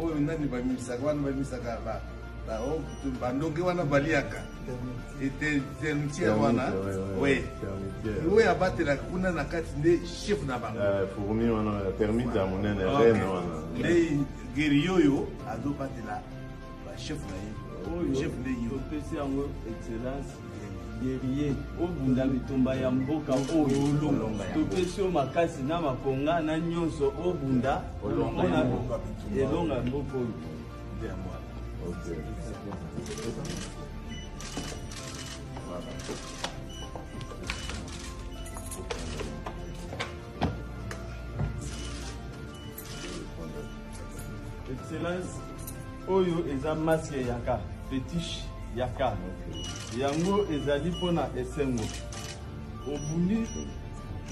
oyo nani bamisaka wana bamisaka ba o bandonge wana baliaka eternitière wana oui oyo abatela kuna na kati nde chef na bango fourmi wana termite ya monene reine wana nde guerrier oyo azobatela bachef na ye chef nde yo topesi yango excellence guerrier obunda bitumba ya mboka oyo topesi yo makasi na makonga na nyonso obunda elonga mboka oyo nde ya mwana excellence oyo eza masque yaka fetiche yaka yango ezali mpona esengo obundi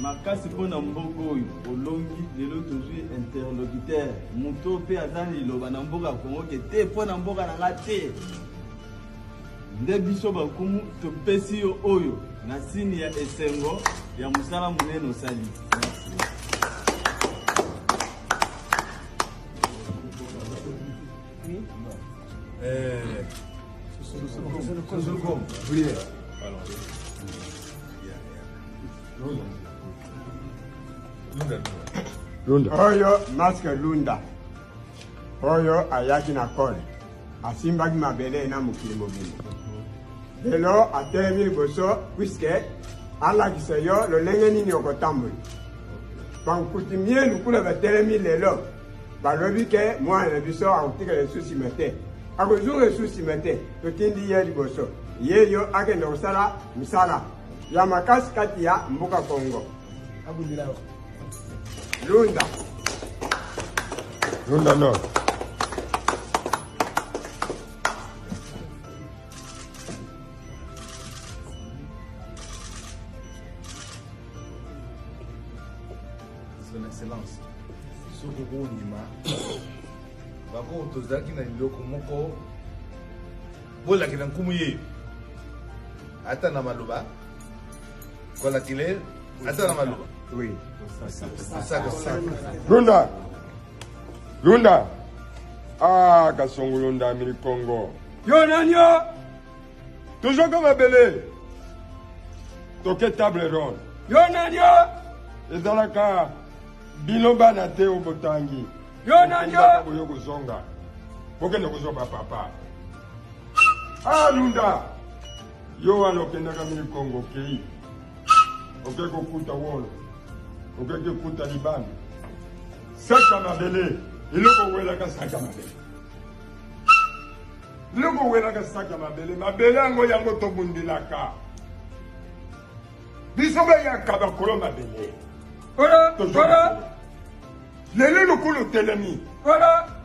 makasi mpona mboka oyo olongi lelo tozwi interlocuteur moto mpe aza liloba na mboka ya Kongo ke te mpona mboka na nga te nde biso bakumu topesi yo oyo na sini ya esengo ya mosala monene osali. Oyo masque Lunda oyo ayaki na kole asimbaki mabele na mokili mobili lelo atelemi liboso puiske alakisa yo lolenge nini okotambola bankutimie lukula batelemi lelo balobi ke mwana na biso akotikala esusima te akozunga esusima te totindi ye liboso ye yo akende kosala misala ya makasi kati ya mboka Kongo. Lunda no. Son Excellence, soko kondima bako tozalaki na liloko moko bolaki na nkumu ye ata na maloba kolakile ata na maloba oui Lunda Kasongo Lunda amiri Congo yo nanyo toujours comme abele toke table ronde yo nanyo ezalaka biloba na te obotangi yo nanyo boyo kozonga bokende kozoba papa Lunda yo wana okendaka miri Congo kei oke kokuta wolo oke kokuta libanda saka mabele iloko welaka saka mabele iloko welaka saka mabele yango tobundilaka biso bayaka bakolo mabele lelo lokolo telemi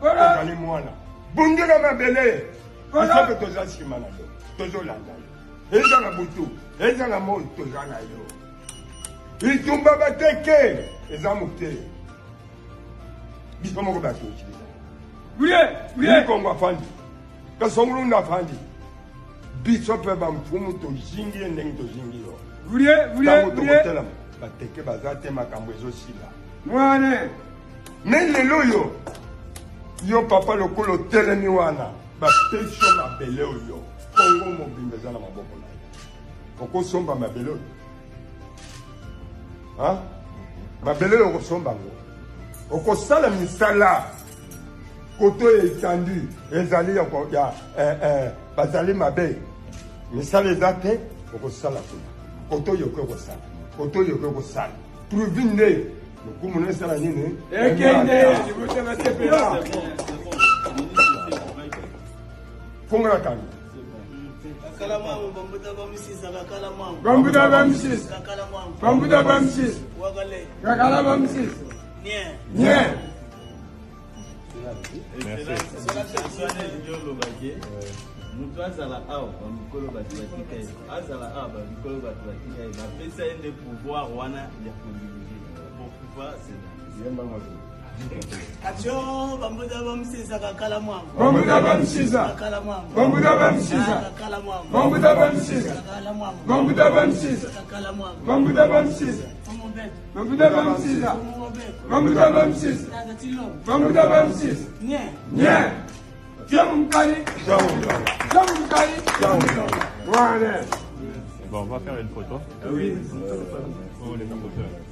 ozali mwana bundila mabele bisope toza nsima na yo tozolanda yo eza na butu eza na moi toza na yo itumba bateke eza moke biso moko batokili Kongo afandi Kasongo Lunda afandi biso mpe bamfumu tozingi ye ndenge tozingi yo ntango tokotelama bateke baza te makambo ezosila mwane me lelo yo papa lokolo otelemi wana bapesi yo mabele oyo Kongo mobimba eza na maboko na yo okosomba mabele oyo mabele oyo okosomba ngo okosala misala koto etandi ezali ya bazali mabe misala eza te okosala kuna koto yoke okosala koto yoke okosala pruvi nde lokumu nesala nini ekende fungola kami Bambuda bamsis kakala bamsis nye mutu azala awa bamikolo bato batika ye azala awa bamikolo bato batika ye bapesa ye nde pouvoir wana ya kodirige pour pouvoir Acho bambuda bamsisa kakala mwangu. Bambuda bamsisa. Kakala mwangu. Bambuda bamsisa. Kakala mwangu. Bambuda bamsisa. Kakala mwangu. Bambuda bamsisa. Kakala mwangu. Bambuda bamsisa. Robert. Mamuda Bamsisa. Como Robert. Mamuda Bamsisa. Tata Tilo. Mamuda Bamsisa. Nye. Nye. Jamukari. Jamukari. Wane. Bon, on va faire une photo. Oui. Oh, les photographes.